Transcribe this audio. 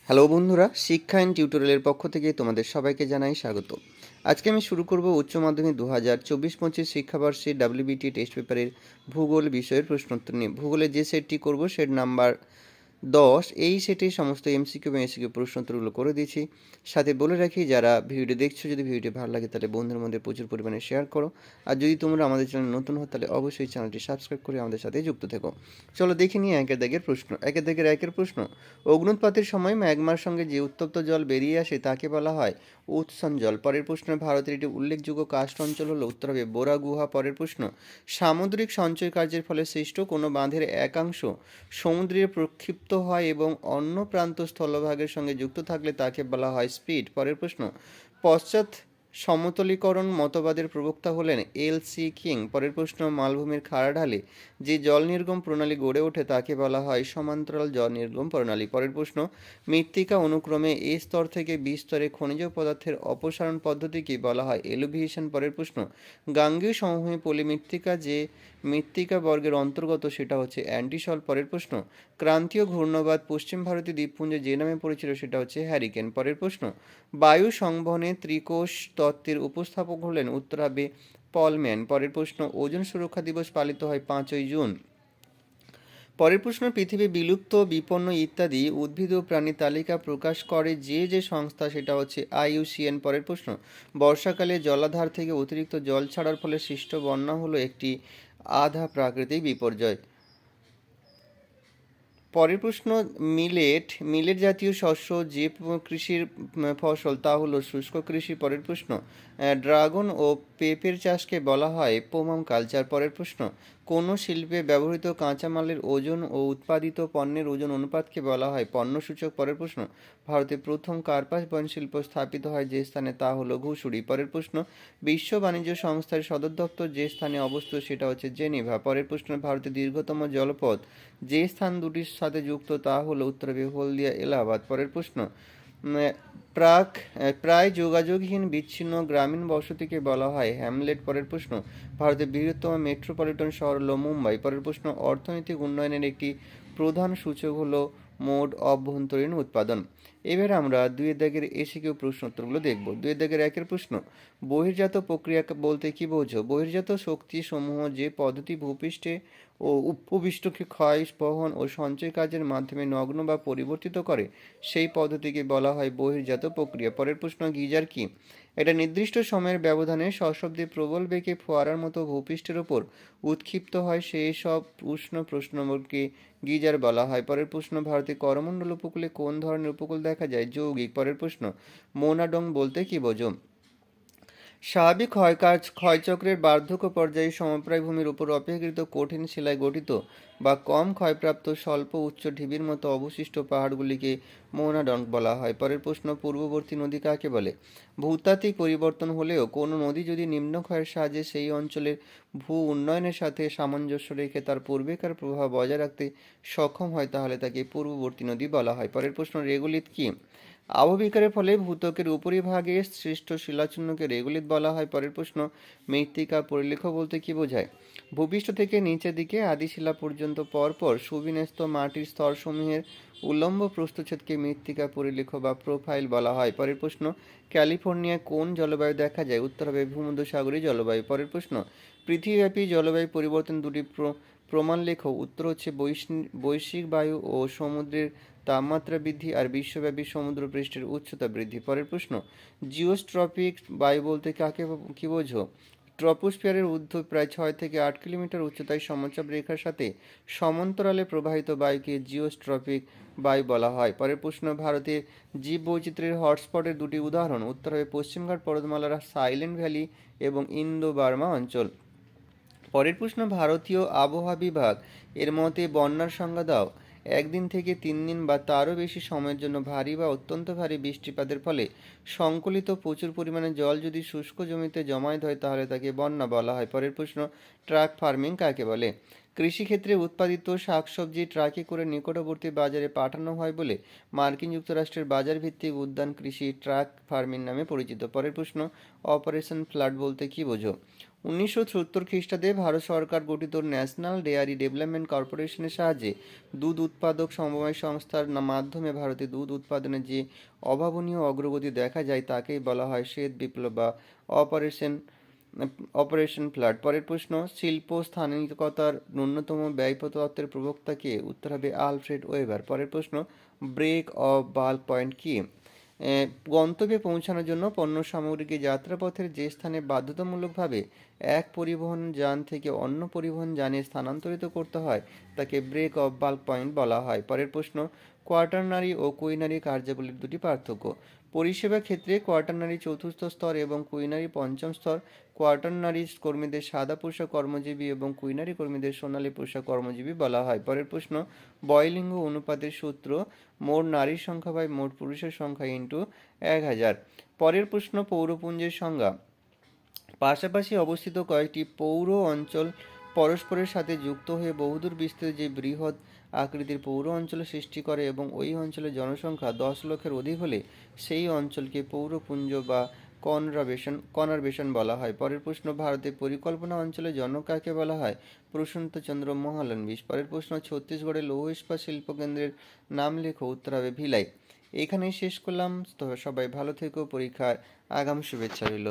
Hello বন্ধুরা, শিক্ষা and টিউটোরিয়ালের পক্ষ থেকে তোমাদের সবাইকে জানাই স্বাগত। আজকে আমি শুরু করব উচ্চ মাধ্যমিক 2024-25 শিক্ষাবর্ষে ডাব্লিউবিটি টেস্ট পেপারের ভূগোল বিষয়ের প্রশ্নোত্তর নিয়ে। ভূগোলের যে সেটটি করব সেট নাম্বার 10, এই সেটে সমস্ত এমসিকিউ এবং এসিকিউ প্রশ্নোত্তরগুলো করে দিয়েছি। সাথে বলে রাখি, যারা ভিডিওটি দেখছো, যদি ভিডিওটি ভালো লাগে তাহলে বন্ধুদের মধ্যে প্রচুর পরিমাণে শেয়ার করো। আর যদি তোমরা আমাদের চ্যানেল নতুন হও তাহলে অবশ্যই চ্যানেলটি সাবস্ক্রাইব করে আমাদের সাথে যুক্ত থেকো। চলো দেখে নিই একের প্রশ্ন। অগ্নুৎপাতের সময় ম্যাগমার সঙ্গে যে উত্তপ্ত জল বেরিয়ে আসে তাকে বলা হয় উৎসন জল। পরের প্রশ্ন, ভারতের একটি উল্লেখযোগ্য কাস্ট অঞ্চল হলো উত্তর হবে বোরা গুহা। পরের প্রশ্ন, সামুদ্রিক সঞ্চয় কার্যের ফলে সৃষ্ট কোনো বাঁধের একাংশ সমুদ্রে প্রক্ষিপ্ত হয় এবং অন্য প্রান্ত স্থলভাগের সঙ্গে যুক্ত থাকলে তাকে বলা হয় স্পিড। পরের প্রশ্ন, পশ্চাৎ সমতলীকরণ মতবাদের প্রবক্তা হলেন এল.সি. কিং। পরের প্রশ্ন, মালভূমির খাড়া ঢালে যে জল নির্গম প্রণালী গড়ে ওঠে তাকে বলা হয় সমান্তরাল জল নির্গম প্রণালী। পরের প্রশ্ন, মৃত্তিকা অনুক্রমে এ স্তর থেকে বি স্তরে খনিজ পদার্থের অপসারণ পদ্ধতিকে বলা হয় এলুভিয়েশন। পরের প্রশ্ন, গাঙ্গেয় সমভূমি পলি মৃত্তিকা যে মৃত্তিকা বর্গের অন্তর্গত সেটা হচ্ছে অ্যান্টিসল। পরের প্রশ্ন, ক্রান্তীয় ঘূর্ণবাদ পশ্চিম ভারতীয় দ্বীপপুঞ্জে যে নামে পরিচিত সেটা হচ্ছে হ্যারিকেন। পরের প্রশ্ন, বায়ু সংবহনে ত্রিকোষ তত্ত্বের উপস্থাপক হলেন উত্তর হবে পলম্যান। পরের প্রশ্ন, ওজোন সুরক্ষা দিবস পালিত হয় 5ই জুন। পরের প্রশ্ন, পৃথিবী বিলুপ্ত, বিপন্ন ইত্যাদি উদ্ভিদ ও প্রাণী তালিকা প্রকাশ করে যে সংস্থা সেটা হচ্ছে IUCN। পরের প্রশ্ন, বর্ষাকালে জলাধার থেকে অতিরিক্ত জল ছাড়ার ফলে সৃষ্ট বন্যা হলো একটি আধা প্রাকৃতিক বিপর্যয়। পরের প্রশ্ন, মিলেট জাতীয় শস্য যে কৃষির ফসল তা হলো শুষ্ক কৃষি। পরের প্রশ্ন, ড্রাগন ও পেঁপের চাষকে বলা হয় পোমাম কালচার। পরের প্রশ্ন, কোনো শিল্পে ব্যবহৃত কাঁচামালের ওজন ও উৎপাদিত পণ্যের ওজন অনুপাতকে বলা হয় পণ্যসূচক। পরের প্রশ্ন, ভারতে প্রথম কার্পাস বয়ন শিল্প স্থাপিত হয় যে স্থানে তা হলো ঘুষুরি। পরের প্রশ্ন, বিশ্ব বাণিজ্য সংস্থার সদর দপ্তর যে স্থানে অবস্থিত সেটা হচ্ছে জেনেভা। পরের প্রশ্ন, ভারতের দীর্ঘতম জলপথ যে স্থান দুটির সাথে যুক্ত তা হলো উত্তর হলদিয়া এলাহাবাদ। পরের প্রশ্ন, প্রায় যোগাযোগহীন বিচ্ছিন্ন গ্রামীণ বসতিকে বলা হয় হ্যামলেট। পরের প্রশ্ন, ভারতের বৃহত্তম মেট্রোপলিটন শহর হলো মুম্বাই। পরের প্রশ্ন, অর্থনৈতিক উন্নয়নের একটি প্রধান সূচক হলো মোট অভ্যন্তরীণ উৎপাদন। এবার আমরা দুই দাগের এসিকিউ প্রশ্ন উত্তরগুলো দেখব। দুই দাগের একের প্রশ্ন, বহির্জাত প্রক্রিয়া বলতে কি বোঝো? বহির্জাত শক্তি সমূহ যে পদ্ধতি ভূপৃষ্ঠে ও উপপৃষ্ঠকে ক্ষয়, বহন ও সঞ্চয় কাজের মাধ্যমে নগ্ন বা পরিবর্তিত করে সেই পদ্ধতিকে বলা হয় বহির্জাত প্রক্রিয়া। পরের প্রশ্ন, গিজার কি? এটা নির্দিষ্ট সময়ের ব্যবধানে সশব্দে প্রবল বেগে ফোয়ারার মতো ভূপৃষ্ঠের ওপর উৎক্ষিপ্ত হয় সেই সব উষ্ণ প্রশ্নকে গিজার বলা হয়। পরের প্রশ্ন, ভারতের করমণ্ডল উপকূলে কোন ধরনের উপকূল দেখা যায়? যৌগিক। পরের প্রশ্ন, মোনাডং বলতে কি বোঝো? স্বাভাবিক ক্ষয়চক্রের বার্ধক্য পর্যায়ে সমপ্রায় ভূমির উপর অপেক্ষাকৃত কঠিন শিলায় গঠিত বা কম ক্ষয়প্রাপ্ত স্বল্প উচ্চ ঢিবির মতো অবশিষ্ট পাহাড়গুলিকে মোনাডং বলা হয়। পরের প্রশ্ন, পূর্ববর্তী নদী কাকে বলে? ভূতাত্ত্বিক পরিবর্তন হলেও কোনো নদী যদি নিম্নক্ষয়ের সাহায্যে সেই অঞ্চলের ভূ উন্নয়নের সাথে সামঞ্জস্য রেখে তার পূর্বেকার প্রভাব বজায় রাখতে সক্ষম হয় তাহলে তাকে পূর্ববর্তী নদী বলা হয়। পরের প্রশ্ন, রেগুলিত কি? আবহবিকারের ফলে ভূত্বকের উপরিভাগে সৃষ্ট শিলাচূর্ণকে রেগুলিত বলা হয়। পরের প্রশ্ন, মৃত্তিকা পরিলেখ বলতে কি বোঝায়? ভূপৃষ্ঠ থেকে নিচের দিকে আদিশিলা পর্যন্ত পরপর সুবিন্যস্ত মাটির স্তরসমূহের উল্লম্ব প্রস্থচ্ছেদকে মৃত্তিকা পরিলেখ বা প্রোফাইল বলা হয়। পরের প্রশ্ন, ক্যালিফোর্নিয়ায় কোন জলবায়ু দেখা যায়? উত্তর হবে ভূমধ্যসাগরীয় জলবায়ু। পরের প্রশ্ন, পৃথিবীব্যাপী জলবায়ু পরিবর্তন দুটি প্রমাণ লেখো। উত্তর হচ্ছে বৈশ্বিক বায়ু ও সমুদ্রের তাপমাত্রা বৃদ্ধি আর বিশ্বব্যাপী সমুদ্রপৃষ্ঠের উচ্চতা বৃদ্ধি। পরের প্রশ্ন, জিওস্ট্রপিক বায়ু বলতে কি বোঝো? ট্রপোস্ফিয়ারের ঊর্ধ্ব প্রায় 6 থেকে 8 কিলোমিটার উচ্চতায় সমচাপ রেখার সাথে সমান্তরালে প্রবাহিত বায়ুকে জিওস্ট্রপিক বায়ু বলা হয়। পরের প্রশ্ন, ভারতের জীববৈচিত্র্যের হটস্পটের দুটি উদাহরণ। উত্তর হবে পশ্চিমঘাট পর্বতমালার সাইলেন্ট ভ্যালি এবং ইন্দো বার্মা অঞ্চল। পরের প্রশ্ন, ভারতীয় আবহাওয়া বিভাগ এর মতে বন্যার সংজ্ঞা দাও। 1 দিন থেকে 3 দিন বা তারও বেশি সময়ের জন্য ভারী বা অত্যন্ত ভারী বৃষ্টিপাতের ফলে সংকলিত প্রচুর পরিমাণে জল যদি শুষ্ক জমিতে জমায়েত হয় তাহলে তাকে বন্যা বলা হয়। পরের প্রশ্ন, ট্রাক ফার্মিং কাকে বলে? কৃষিক্ষেত্রে উৎপাদিত শাকসবজি ট্রাকে করে নিকটবর্তী বাজারে পাঠানো হয় বলে মার্কিন যুক্তরাষ্ট্রের বাজারভিত্তিক উদ্যান কৃষি ট্রাক ফার্মিং নামে পরিচিত। পরের প্রশ্ন, অপারেশন ফ্লাড বলতে কি বোঝো? 1970 খ্রিস্টাব্দে ভারত সরকার গঠিত ন্যাশনাল ডেয়ারি ডেভেলপমেন্ট কর্পোরেশনের সাহায্যে দুধ উৎপাদক সমবায় সংস্থার মাধ্যমে ভারতে দুধ উৎপাদনে যে অভাবনীয় অগ্রগতি দেখা যায় তাকেই বলা হয় শ্বেত বিপ্লব বা অপারেশন অপারেশন ফ্লাড। পরের প্রশ্ন, শিল্প স্থানিকতার ন্যূনতম ব্যয় তত্ত্বের প্রবক্তা কে? উত্তর হবে আলফ্রেড ওয়েবার। পরের প্রশ্ন, ব্রেক অফ বাল্ক পয়েন্ট কি? গন্তব্যে পৌঁছানোর জন্য পণ্য সামগ্রীকে যাত্রাপথের যে স্থানে বাধ্যতামূলকভাবে এক পরিবহন যান থেকে অন্য পরিবহন যানে স্থানান্তরিত করতে হয় তাকে ব্রেক অফ বাল্ক পয়েন্ট বলা হয়। পরের প্রশ্ন, কোয়াটারনারি ও কুইনারি কার্যাবলীর দুটি পার্থক্য। পরিষেবা ক্ষেত্রে কোয়াটারনারি চতুর্থ স্তর এবং কুইনারি পঞ্চম স্তর। কোয়াটারনারি কর্মীদের সাদা পোশাক কর্মজীবী এবং কুইনারি কর্মীদের সোনালী পোশাক কর্মজীবী বলা হয়। পরের প্রশ্ন, বয়লিঙ্গ অনুপাতের সূত্র মোট নারীর সংখ্যা বাই মোট পুরুষের সংখ্যা ইন্টু 1000। পরের প্রশ্ন, পৌরপুঞ্জের সংজ্ঞা। পাশাপাশি অবস্থিত কয়েকটি পৌর অঞ্চল পরস্পরের সাথে যুক্ত হয়ে বহুদূর বিস্তৃত যে বৃহৎ আকৃতির পৌর অঞ্চল সৃষ্টি করে এবং ওই অঞ্চলের জনসংখ্যা 10 লক্ষের অধিক হলে সেই অঞ্চলকে পৌরপুঞ্জ বা কনভারশন বলা হয়। পরের প্রশ্ন, ভারতের পরিকল্পনা অঞ্চলে জনক কাকে বলা হয়? প্রশান্তচন্দ্র মহালনবিশ। পরের প্রশ্ন, ছত্তিশগড়ের লৌহ ইস্পাত শিল্পকেন্দ্রের নাম লেখো। উত্তর হবে ভিলাই। এখানেই শেষ করলাম। তো সবাই ভালো থেকো, পরীক্ষার আগাম শুভেচ্ছা রইল।